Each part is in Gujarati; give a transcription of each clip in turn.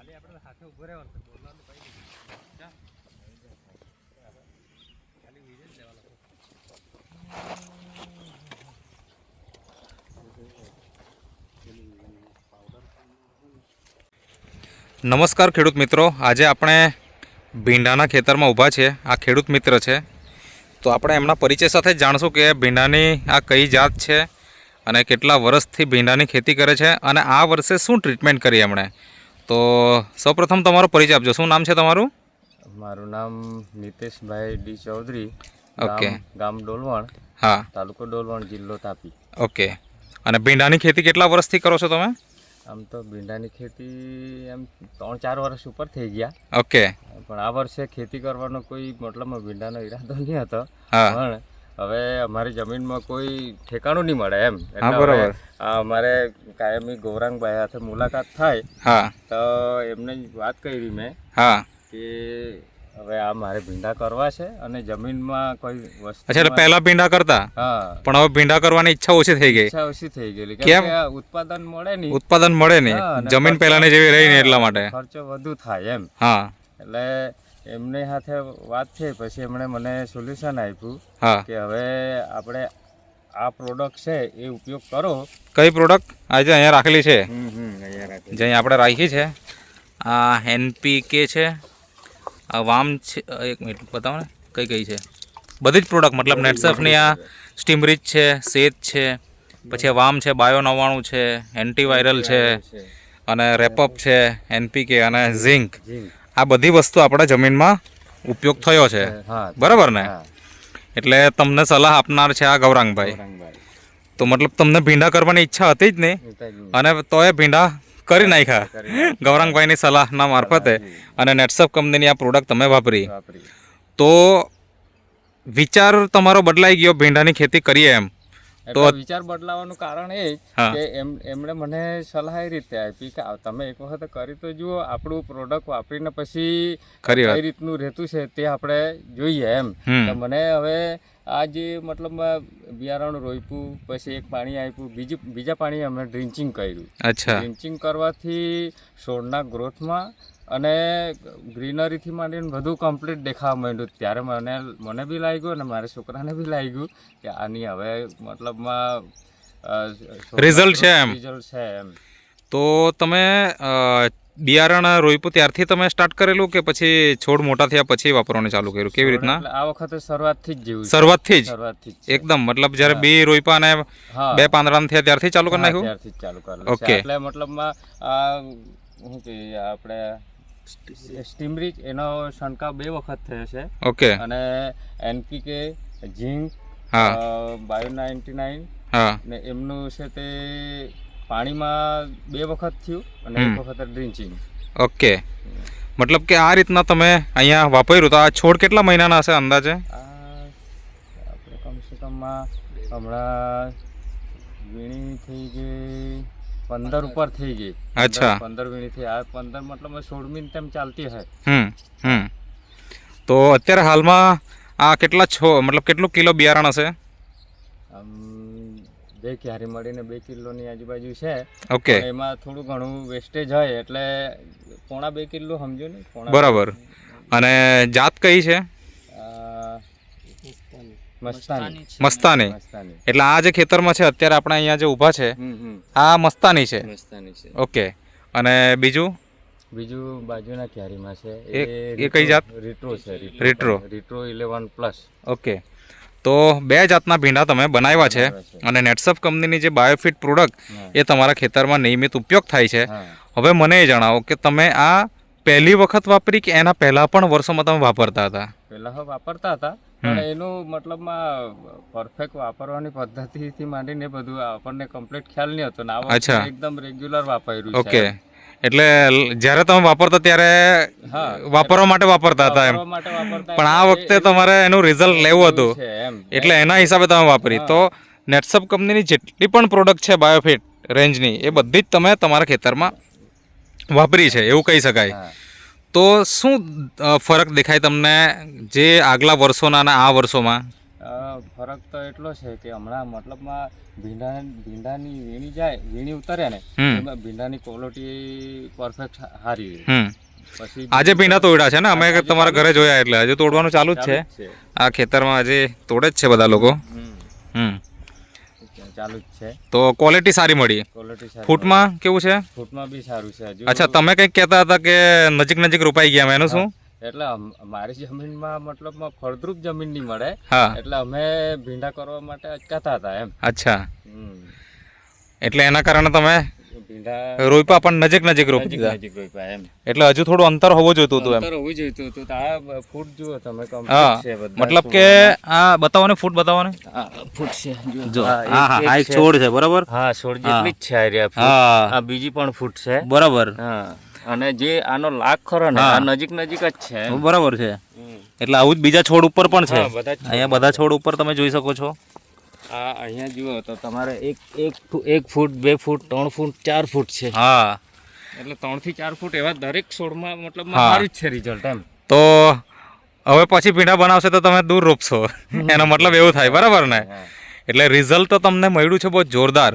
ખાલી આપણે હાથે ઉભો રહેવાનું છે બોલવાનું કઈ નહીં ખાલી વિજય જ લેવાનો નમસ્કાર ખેડૂત મિત્રો, આજે આપણે ભીંડાના ખેતરમાં ઊભા છીએ. આ ખેડૂત મિત્ર છે, તો આપણે એમના પરિચય સાથે જ જાણશું કે ભીંડાની આ કઈ જાત છે અને કેટલા વર્ષથી ભીંડાની ખેતી કરે છે અને આ વર્ષે શું ટ્રીટમેન્ટ કરી એમણે. તો સૌપ્રથમ તમારો પરિચય આપજો. શું નામ છે તમારું? મારું નામ નીતેશભાઈ ડી ચૌધરી. ઓકે. ગામ ડોલવણ, હા, તાલુકો ડોલવણ, જિલ્લો તાપી. ઓકે. અને ભીંડાની ખેતી કેટલા વર્ષથી કરો છો તમે? આમ તો ભીંડાની ખેતી એમ 3-4 વર્ષ ઉપર થઈ ગયા. ઓકે. પણ આ વર્ષે ખેતી કરવાનો કોઈ મતલબમાં ભીંડાનો ઈરાદો નહીં હતો. હા. પણ હવે અમારી જમીનમાં કોઈ ઠેકાણું નહીં મળે એમ. હા, બરાબર. અમારે કાયમી ગૌરાંગભાઈ સાથે મુલાકાત થાય હા, તો એમને વાત કરી મેં હા. કે હવે આ મારે ભીંડા કરવા છે અને જમીનમાં કોઈ વસ્તુ. અચ્છા, એટલે પહેલા ભીંડા કરતા, હા, પણ હવે ભીંડા કરવાની ઈચ્છા ઓછી થઈ ગઈ. ઈચ્છા ઓછી થઈ ગયેલી. કેમ? કેમ કે આ ઉત્પાદન મળે નહીં, ઉત્પાદન મળે નહીં, હા, અને જમીન પહેલાની જેવી રહી ને એટલા માટે. ખર્ચો વધુ થાય એમ. હા, એટલે એમની સાથે વાત થઈ, પછી એમણે મને સોલ્યુશન આપ્યું હા. કે હવે આપણે આ પ્રોડક્ટ છે એ ઉપયોગ કરો. કઈ પ્રોડક્ટ આજે અહીંયા રાખેલી છે? અહીંયા રાખી. જે અહીંયા આપણે રાખી છે, આ NPK છે, આ વામ છે. એક મિનિટ બતાવો ને કઈ કઈ છે. બધી જ પ્રોડક્ટ, મતલબ નેટસફની આ સ્ટીમરીચ છે, સેત છે, પછી વામ છે, બાયો 99 છે, એન્ટીવાયરલ છે, અને રેપઅપ છે, NPK અને ઝિંક. આ બધી વસ્તુ આપણા જમીનમાં ઉપયોગ થયો છે, હા, બરાબર ને? હા, એટલે તમને સલાહ આપનાર છે આ ગૌરાંગભાઈ. ગૌરાંગભાઈ. તો મતલબ તમને ભીંડા કરવાની ઈચ્છા હતી જ નહીં, અને તોય ભીંડા કરી નાખ્યા ગૌરાંગભાઈની સલાહના મારફતે, અને નેટસફ કંપનીની આ પ્રોડક્ટ તમે વાપરી. તો વિચાર તમારો બદલાઈ ગયો ભીંડાની ખેતી કરીએ એમ. તો વિચાર બદલાવાનું કારણ એ કે એમણે મને સલાહ એ રીતે આપી કે તમે એક વખત કરી તો જુઓ, આપણું પ્રોડક્ટ વાપરીને પછી કઈ રીતનું રહેતું છે તે આપણે જોઈએ એમ. તો મને હવે આ જે મતલબ બિયારણ રોપ્યું, પછી એક પાણી આપ્યું, બીજા પાણી અમે ડ્રિન્ચિંગ કર્યું. અચ્છા. ડ્રિન્ચિંગ કરવાથી છોડના ગ્રોથમાં અને ગ્રીનરીથી માંડીને બધું કમ્પ્લીટ દેખાવા માંડ્યું. ત્યારે મને બી લાગ્યું અને મારા છોકરાને બી લાગ્યું કે આની હવે મતલબમાં રિઝલ્ટ છે એમ. રિઝલ્ટ છે એમ. તો તમે બિયારણ રોપ્યું ત્યારથી તમે સ્ટાર્ટ કરેલું કે પછી છોડ મોટા થયા પછી વાપરવાનું ચાલુ કર્યું? કેવી રીતના? આ વખતે શરૂઆતથી જ જેવું. શરૂઆતથી જ શરૂઆતથી જ એકદમ, મતલબ જ્યારે બી રોપ્યા અને 2 પાંદડા થયા ત્યારથી ચાલુ કરી નાખ્યું? ત્યારથી જ ચાલુ કરેલું. ઓકે. એટલે મતલબમાં આ શું કે આપણે સ્ટીમરીચ એનો છંટકાવ 2 વખત થયો છે. ઓકે. અને NPK, ઝિંક, હા, બાયો 99, હા, ને એમનું છે તે પાણીમાં 2 વખત થયું અને 1 વખત ડ્રિન્ચિંગ. ઓકે. મતલબ કે આ રીતના તમે અહીંયા વાપર્યું. તો આ છોડ કેટલા મહિનાના હશે અંદાજે? આપણે કમસે કમ હમણાં વીણી થઈ ગઈ 15 ઉપર થઈ ગઈ. અચ્છા. 15 વીણી થઈ. આ 15 મતલબ 16મી તેમ ચાલતી હશે. તો અત્યારે હાલમાં આ કેટલા મતલબ કેટલું કિલો બિયારણ હશે? 2 ક્યારી મળીને 2 કિલોની આજુબાજુ છે. ઓકે. એમાં થોડું ઘણું વેસ્ટેજ હોય એટલે 1.5-2 કિલો સમજો ને. બરાબર. અને જાત કઈ છે? મસ્તાની. મસ્તાની. એટલે આ જે ખેતરમાં છે અત્યારે આપણે અહીંયા જે ઊભા છે આ મસ્તાની છે. મસ્તાની છે. ઓકે. અને બીજું બાજુના ક્યારીમાં છે એ કઈ જાત? રિટ્રો છે. રિટ્રો 11+. ઓકે. તો 2 જાતના ભીંડા તમે બનાવ્યા છે, અને નેટસફ કંપનીની જે બાયોફિટ પ્રોડક્ટ એ તમારા ખેતરમાં નિયમિત ઉપયોગ થાય છે. હવે મને એ જણાવો કે તમે આ પહેલી વખત વાપરી કે એના પહેલા પણ વર્ષોમાં તમે વાપરતા હતા? પહેલા વાપરતા હતા, પણ એનું મતલબમાં પરફેક્ટ વાપરવાની પદ્ધતિથી માંડીને બધું આપણને કમ્પ્લીટ ખ્યાલ નહીં હતો ને આ વખતે એકદમ રેગ્યુલર વાપર્યું છે. ઓકે. એટલે જ્યારે તમે વાપરતા ત્યારે વાપરવા માટે વાપરતા હતા એમ, પણ આ વખતે તમારે એનું રિઝલ્ટ લેવું હતું એટલે એના હિસાબે તમે વાપરી. તો નેટસફ કંપનીની જેટલી પણ પ્રોડક્ટ છે બાયોફિટ રેન્જની એ બધી જ તમે તમારા ખેતરમાં વાપરી છે એવું કહી શકાય. તો શું ફરક દેખાય તમને જે આગલા વર્ષોના અને આ વર્ષોમાં? ફરક તો એટલો છે કે હમણાં મતલબમાં ભીંડાની વીણી ઉતરે ને એમાં ભીંડાની ક્વોલિટી પરફેક્ટ સારી પછી આજે ભીંડા તોડ્યા છે ને અમે તમારા ઘરે જોયા એટલે હજુ તોડવાનું ચાલુ જ છે આ ખેતરમાં હજી તોડે જ છે બધા લોકો ચાલુ જ છે તો ક્વોલિટી સારી મળી ફૂટમાં કેવું છે ફૂટમાં બી સારું છે હજુ અચ્છા તમે કંઈક કહેતા હતા કે નજીક રોપાઈ ગયા એનું શું એટલે મારી જમીનમાં મતલબમાં ફળદ્રુપ જમીન નહીં મળે એટલે અમે ભીંડા કરવા માટે અચકાતા હતા એમ અચ્છા એટલે એના કારણે તમે રોપા પણ નજીક રોપી દીધા એમ એટલે હજુ થોડું અંતર હોવું જોઈતું હતું એમ હોવું જોઈતું હતું આ ફૂટ જુઓ તમે કમ્પ્લીટ છે બધા મતલબ કે આ બતાવો ને ફૂટ બતાવો ને ફૂટ છે જો આ એક છોડ છે બરાબર હા છોડ જેટલી જ છે આ બીજી પણ ફૂટ છે બરાબર હા અને જે આનો લાગ ખરો ને આ નજીક જ છે બરાબર છે એટલે આવું જ બીજા છોડ ઉપર પણ છે અહીંયા બધા છોડ ઉપર તમે જોઈ શકો છો આ અહીંયા જુઓ તો તમારે એક ફૂટ 2 ફૂટ 3 ફૂટ 4 ફૂટ છે હા એટલે 3 થી 4 ફૂટ એવા દરેક છોડમાં મતલબ સારું જ છે રિઝલ્ટ એમ તો હવે પછી ભીંડા બનાવશે તો તમે દૂર રોપશો એનો મતલબ એવું થાય બરાબર ને એટલે રિઝલ્ટ તો તમને મળ્યું છે બહુ જોરદાર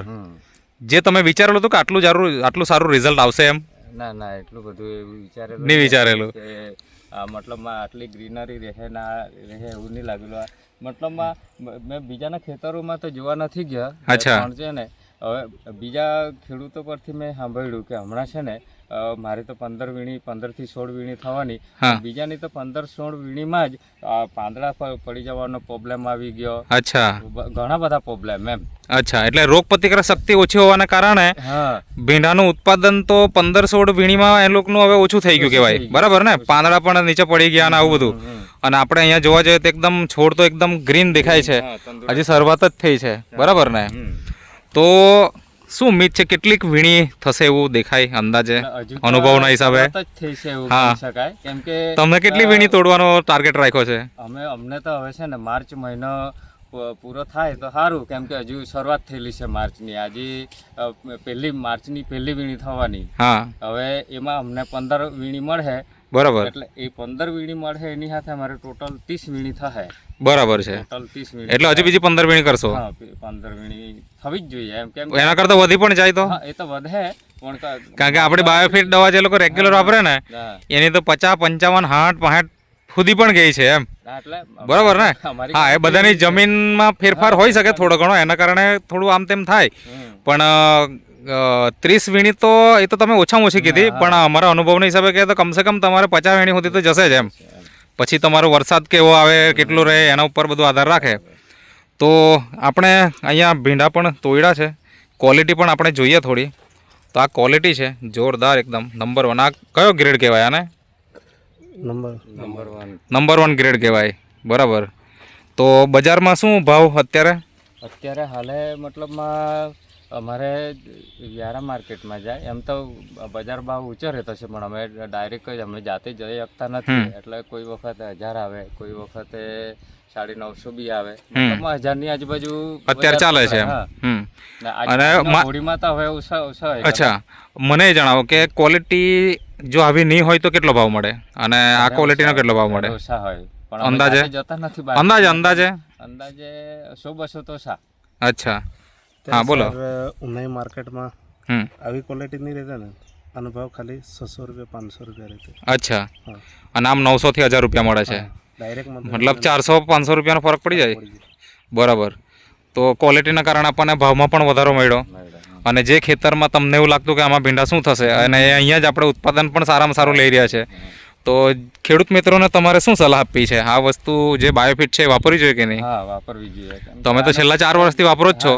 જે તમે વિચારેલું હતું કે આટલું સારું રિઝલ્ટ આવશે એમ ના એટલું બધું એવું નહીં વિચારેલું કે મતલબમાં આટલી ગ્રીનરી રહે એવું નહીં લાગેલું મતલબમાં મેં બીજાના ખેતરોમાં તો જોવા નથી ગયા પણ છે ને હવે બીજા ખેડૂતો પરથી મેં સાંભળ્યું કે હમણાં છે ને મારી તો 15 થી 16 વીણી થવાની બીજાની તો 15-16 વીણીમાં જ પાંદડા પડી જવાનો પ્રોબ્લેમ આવી ગયો અચ્છા ઘણા બધા પ્રોબ્લેમ એમ અચ્છા એટલે રોગ પ્રતિકારક શક્તિ ઓછી હોવાના કારણે ભીંડાનું ઉત્પાદન તો 15-16 વીણીમાં એ લોકોનું હવે ઓછું થઈ ગયું કહેવાય બરાબર ને પાંદડા પણ નીચે પડી ગયા ને આવું બધું અને આપણે અહીંયા જોવા જઈએ તો એકદમ છોડ તો એકદમ ગ્રીન દેખાય છે હજી શરૂઆત જ થઈ છે બરાબર ને તો શું ઉમ્મીદ છે કેટલીક વીણી થશે એવું દેખાય અંદાજે અનુભવના હિસાબે તમને કેટલી વીણી તોડવાનો ટાર્ગેટ રાખ્યો છે અમને તો હવે છે ને માર્ચ મહિનો પૂરો થાય તો સારું કેમ કે હજુ શરૂઆત થયેલી છે માર્ચની આજે માર્ચની પહેલી વીણી થવાની હવે એમાં અમને 15 વીણી મળે બરાબર એટલે એ 15 વીણી મળે એની સાથે અમારે ટોટલ 30 વીણી થશે બરાબર છે ટોટલ 30 વીણી એટલે હજી બીજી 15 વીણી કરશો 15 વીણી થવી જ જોઈએ એમ કેમ એના કરતા વધી પણ જાય તો એ તો વધે પણ કારણ કે આપણે બાયોફિટ દવા જે લોકો રેગ્યુલર વાપરે ને એની તો 50 55 60 65 સુધી પણ ગઈ છે એમ બરાબર ને હા એ બધાની જમીનમાં ફેરફાર હોઈ શકે થોડો ઘણો એના કારણે થોડું આમ તેમ થાય પણ 30 વીણી તો એ તો તમે ઓછામાં ઓછી કીધી પણ અમારા અનુભવના હિસાબે કહે તો કમસે કમ તમારે 50 વીણી સુધી તો જશે જ એમ પછી તમારો વરસાદ કેવો આવે કેટલો રહે એના ઉપર બધું આધાર રાખે તો આપણે અહીંયા ભીંડા પણ તોડ્યા છે ક્વોલિટી પણ આપણે જોઈએ થોડી તો આ ક્વોલિટી છે જોરદાર એકદમ નંબર 1 આ કયો ગ્રેડ કહેવાય આને નંબર 1 ગ્રેડ કહેવાય બરાબર તો બજારમાં શું ભાવ અત્યારે હાલે મતલબમાં અમારે વ્યારા માર્કેટમાં જાય એમ તો બજાર ભાવ ઊંચો રહેતો છે પણ અમે ડાયરેક્ટ જ અમે જાતે જઈ શકતા નથી એટલે કોઈ વખત 1000 આવે કોઈ વખતે 950 બી આવે 1000 ની આજુબાજુ અત્યારે ચાલે છે અને હોળીમાં તો હવે ઓછા અચ્છા મને જણાવો કે ક્વોલિટી જો આવી નહીં હોય તો કેટલો ભાવ મળે અને આ ક્વોલિટીનો કેટલો ભાવ મળે ઓછા હોય પણ અંદાજે જતા નથી અંદાજે 100-200 તો ઓછા અચ્છા હા બોલો ઉનાઈ માર્કેટમાં આવી ક્વોલિટી નહીં રહેતા ને આનો ભાવ ખાલી 600 રૂપિયા 500 રૂપિયા રહેતો અચ્છા અને આમ 900 થી 1000 રૂપિયા મળે છે ડાયરેક્ટ મતલબ 400-500 રૂપિયાનો ફરક પડી જાય બરાબર તો ક્વોલિટીના કારણે આપણને ભાવમાં પણ વધારો મળ્યો અને જે ખેતરમાં તમને એવું લાગતું કે આમાં ભીંડા શું થશે અને અહીંયા જ આપણે ઉત્પાદન પણ સારામાં સારું લઈ રહ્યા છે તો ખેડૂત મિત્રોને તમારે શું સલાહ આપવી છે આ વસ્તુ જે બાયોફિટ છે વાપરવી જોઈએ કે નહીં વાપરવી જોઈએ તમે તો છેલ્લા 4 વર્ષથી વાપરો જ છો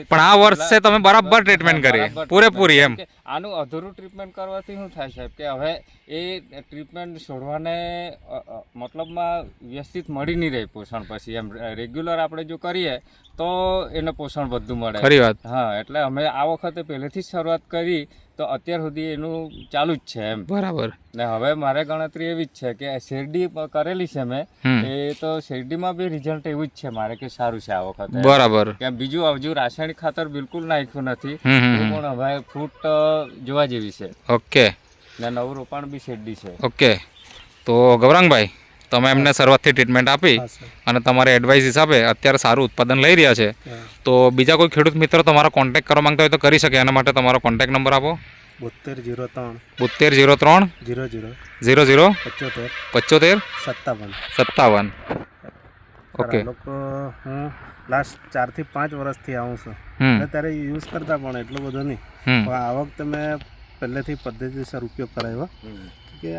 પણ આ વર્ષે તમે બરાબર ટ્રીટમેન્ટ કરી પૂરેપૂરી એમ આનું અધૂરું ટ્રીટમેન્ટ કરવાથી શું થાય છે કે હવે એ ટ્રીટમેન્ટ છોડવાને મતલબમાં વ્યવસ્થિત મળી નહીં રહે પોષણ પછી એમ રેગ્યુલર આપણે જો કરીએ તો એને પોષણ બધું મળે ખરી વાત એટલે અમે આ વખતે પહેલેથી જ શરૂઆત કરી તો અત્યાર સુધી એનું ચાલુ જ છે એમ બરાબર ને હવે મારે ગણતરી એવી જ છે કે શેરડી કરેલી છે મેં એ તો શેરડીમાં બી રિઝલ્ટ એવું જ છે મારે કે સારું છે આ વખતે બરાબર કે બીજું હજુ રાસાયણિક ખાતર બિલકુલ નાખ્યું નથી પણ હવે ફૂટ જોવા જેવી છે ઓકે ને નવું રોપાણ બી શેરડી છે ઓકે તો ગૌરાંગભાઈ તમે એમને શરૂઆતથી ટ્રીટમેન્ટ આપી હા સર. અને તમારી એડવાઇસ હિસાબે અત્યારે સારું ઉત્પાદન લઈ રહ્યા છે. હા. તો બીજા કોઈ ખેડૂત મિત્રો તમારો કોન્ટેક્ટ કરવા માંગતા હોય તો કરી શકે. એના માટે તમારો કોન્ટેક્ટ નંબર આપો. 7203 7203 00 00 75 75 57. 57. ઓકે. આ લોકો હું લાસ્ટ 4 થી 5 વર્ષથી આવું છું. હમ એટલે ત્યારે યુઝ કરતા પણ એટલો બધો નહીં. હમ પણ આ વખતે મેં પહેલેથી પદ્ધતિસર ઉપયોગ કરાવ્યો કે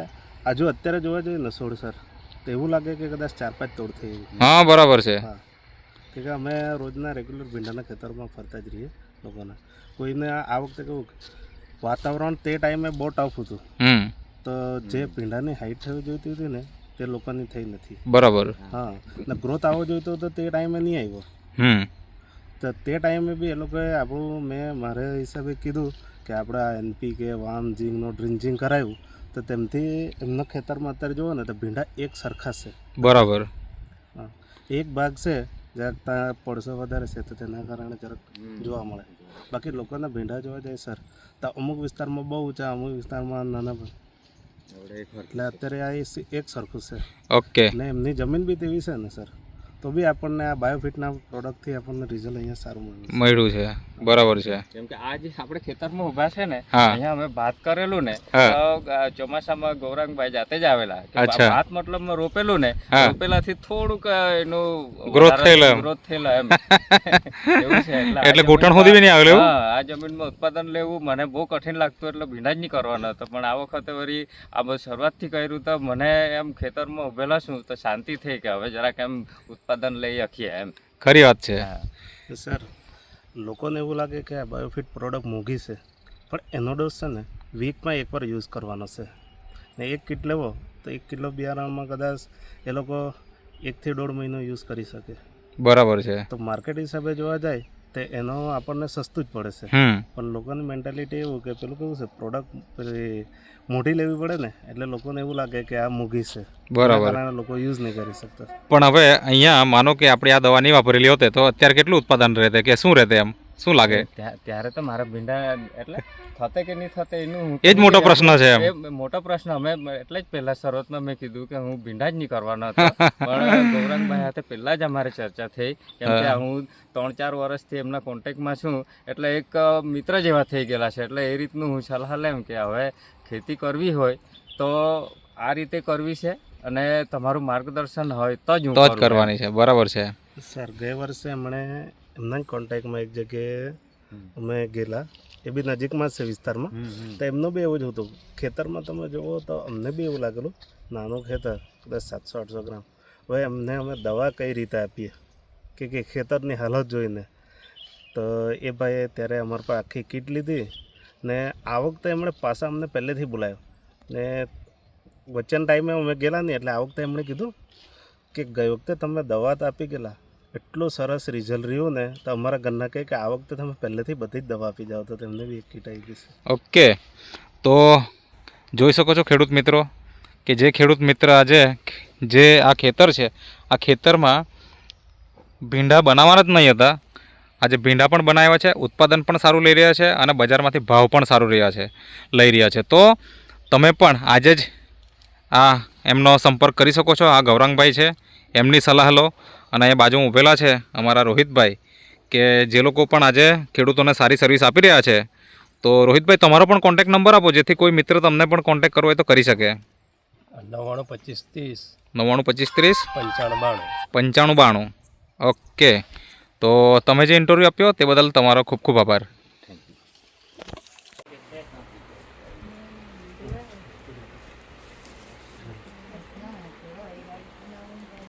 હજુ અત્યારે જોવા જોઈએ ને છોડ સર તો એવું લાગે કે કદાચ 4-5 તોડ થઈ ગઈ. હા બરાબર છે. હા કે અમે રોજના રેગ્યુલર ભીંડાના ખેતરમાં ફરતા જ રહીએ લોકોના. કોઈને આ વખતે કેવું વાતાવરણ તે ટાઈમે બહુ ટફ હતું હમ તો જે ભીંડાની હાઈટ થવી જોઈતી હતી ને તે લોકોની થઈ નથી. બરાબર. હા ને ગ્રોથ આવવો જોઈતો હતો તે ટાઈમે નહીં આવ્યો. હમ તો તે ટાઈમે બી એ લોકોએ આપણું મેં મારા હિસાબે કીધું કે આપણે આ NPK વામ ઝીંકનો ડ્રિન્ચિંગ કરાવ્યું તો તેમથી એમના ખેતરમાં અત્યારે જુઓ ને તો ભીંડા એક સરખા છે. બરાબર. હા એક ભાગ છે જરાક ત્યાં પડસો વધારે છે તો તેના કારણે જરાક જોવા મળે. બાકી લોકોના ભીંડા જોવા જાય સર તો અમુક વિસ્તારમાં બહુ ઊંચા અમુક વિસ્તારમાં નાના પણ. એટલે અત્યારે આ એક સરખું છે ઓકે. ને એમની જમીન બી તેવી છે ને સર તો બી આપણને આ બાયોફિટના પ્રોડક્ટથી આપણને રિઝલ્ટ અહીંયા સારું મળ્યું છે. મળ્યું છે. બરાબર છે. કેમ કે આ જે આપણે ખેતરમાં ઊભા છે ને હા. અહીંયા અમે ભાત કરેલું ને હા. તો ચોમાસામાં ગૌરાંગભાઈ જાતે જ આવેલા કે અચ્છા. ભાત મતલબમાં રોપેલું ને હા. રોપેલાથી થોડુંક એનું Growth થયેલો એમ. ગ્રોથ થયેલો એમ એવું છે. આ એટલે ઘૂંટણ સુધી બી નહીં આવેલું એવું? હા, આ જમીનમાં ઉત્પાદન લેવું મને બહુ કઠિન લાગતું એટલે ભીંડા જ નહીં કરવાનો હતો. પણ આ વખતે વળી આ બધું શરૂઆતથી કર્યું તો મને એમ ખેતરમાં ઉભેલા છું તો શાંતિ થઈ કે હવે જરાક એમ ઉત્પાદન લઈ શકીએ એમ. ખરી વાત છે. સર લોકોને એવું લાગે કે આ બાયોફિટ પ્રોડક્ટ મોંઘી છે પણ એનો ડોઝ છે ને વીકમાં એકવાર યુઝ કરવાનો છે ને 1 કિટ લેવો તો 1 કિલો બિયારણમાં કદાચ એ લોકો 1 થી 1.5 મહિનો યુઝ કરી શકે. બરાબર છે. તો માર્કેટ હિસાબે જોવા જાય તો એનો આપણને સસ્તું જ પડે છે. હમ પણ લોકોની મેન્ટાલિટી એવું કે પેલું કેવું છે પ્રોડક્ટ મોટી લેવી પડે ને એટલે લોકોને એવું લાગે કે આ મોંઘી છે. બરાબર. એના કારણે લોકો યુઝ નહીં કરી શકતા. પણ હવે અહીંયા માનો કે આપણે આ દવા નહીં વાપરેલી હોતે તો અત્યારે કેટલું ઉત્પાદન રહેતે કે શું રહેતે એમ શું લાગે? ત્યારે તો મારા ભીંડા એટલે થતે કે નહીં થતે એનું એ જ મોટો પ્રશ્ન છે એમ. એ મોટો પ્રશ્ન અમે એટલે જ પહેલા શરૂઆતમાં મેં કીધું કે હું ભીંડા જ નહીં કરવાનો હતો. પણ ગૌરાંગભાઈ સાથે પહેલા જ અમારી ચર્ચા થઈ કેમ કે હું 3-4 વર્ષથી એમના કોન્ટેક્ટમાં છું એટલે એક મિત્ર જેવા થઈ ગયેલા છે. એટલે એ રીતનું હું સલાહ લેમ કે હવે ખેતી કરવી હોય તો આ રીતે કરવી છે અને તમારું માર્ગદર્શન હોય તો જ હું તો જ કરું એમ. કરવાની છે. બરાબર છે. સર ગયા વર્ષે હમણે એમના જ કોન્ટેક્ટમાં એક જગ્યાએ અમે ગયેલા એ બી નજીકમાં જ છે વિસ્તારમાં. તો એમનું બી એવું જ હતું ખેતરમાં તમે જુઓ તો અમને બી એવું લાગેલું નાનું ખેતર કદાચ 700-800 ગ્રામ. હવે એમને અમે દવા કઈ રીતે આપીએ કે ખેતરની હાલત જોઈને તો એ ભાઈએ ત્યારે અમારા પાસે આખી કીટ લીધી ને આ વખતે એમણે પાછા અમને પહેલેથી બોલાવ્યો ને વચ્ચેના ટાઈમે અમે ગયેલા નહીં એટલે આ વખતે એમણે કીધું કે ગઈ વખતે તમે દવા તો આપી ગયેલા એટલું સરસ રિઝલ્ટ રહ્યું ને તો અમારા ઘરના કહે કે આ વખતે તમે પહેલેથી બધી જ દવા આપી જાઓ તો તેમને બી એક કીટ આવી ગઈ છે. ઓકે. તો જોઈ શકો છો ખેડૂત મિત્રો કે જે ખેડૂત મિત્ર આજે જે આ ખેતર છે આ ખેતરમાં ભીંડા બનાવવાના જ નહીં હતા. આજે ભીંડા પણ બનાવ્યા છે, ઉત્પાદન પણ સારું લઈ રહ્યા છે અને બજારમાંથી ભાવ પણ સારું લઈ રહ્યા છે. તો તમે પણ આજે જ આ એમનો સંપર્ક કરી શકો છો. આ ગૌરાંગભાઈ છે, એમની સલાહ લો. અને એ બાજુમાં ઊભેલા છે અમારા રોહિતભાઈ કે જે લોકો પણ આજે ખેડૂતોને સારી સર્વિસ આપી રહ્યા છે. તો રોહિતભાઈ તમારો પણ કોન્ટેક્ટ નંબર આપો જેથી કોઈ મિત્ર તમને પણ કોન્ટેક્ટ કરવો હોય તો કરી શકે. 992530 992530 9592. 9592. ઓકે. તો તમે જે ઇન્ટરવ્યૂ આપ્યો તે બદલ તમારો ખૂબ ખૂબ આભાર.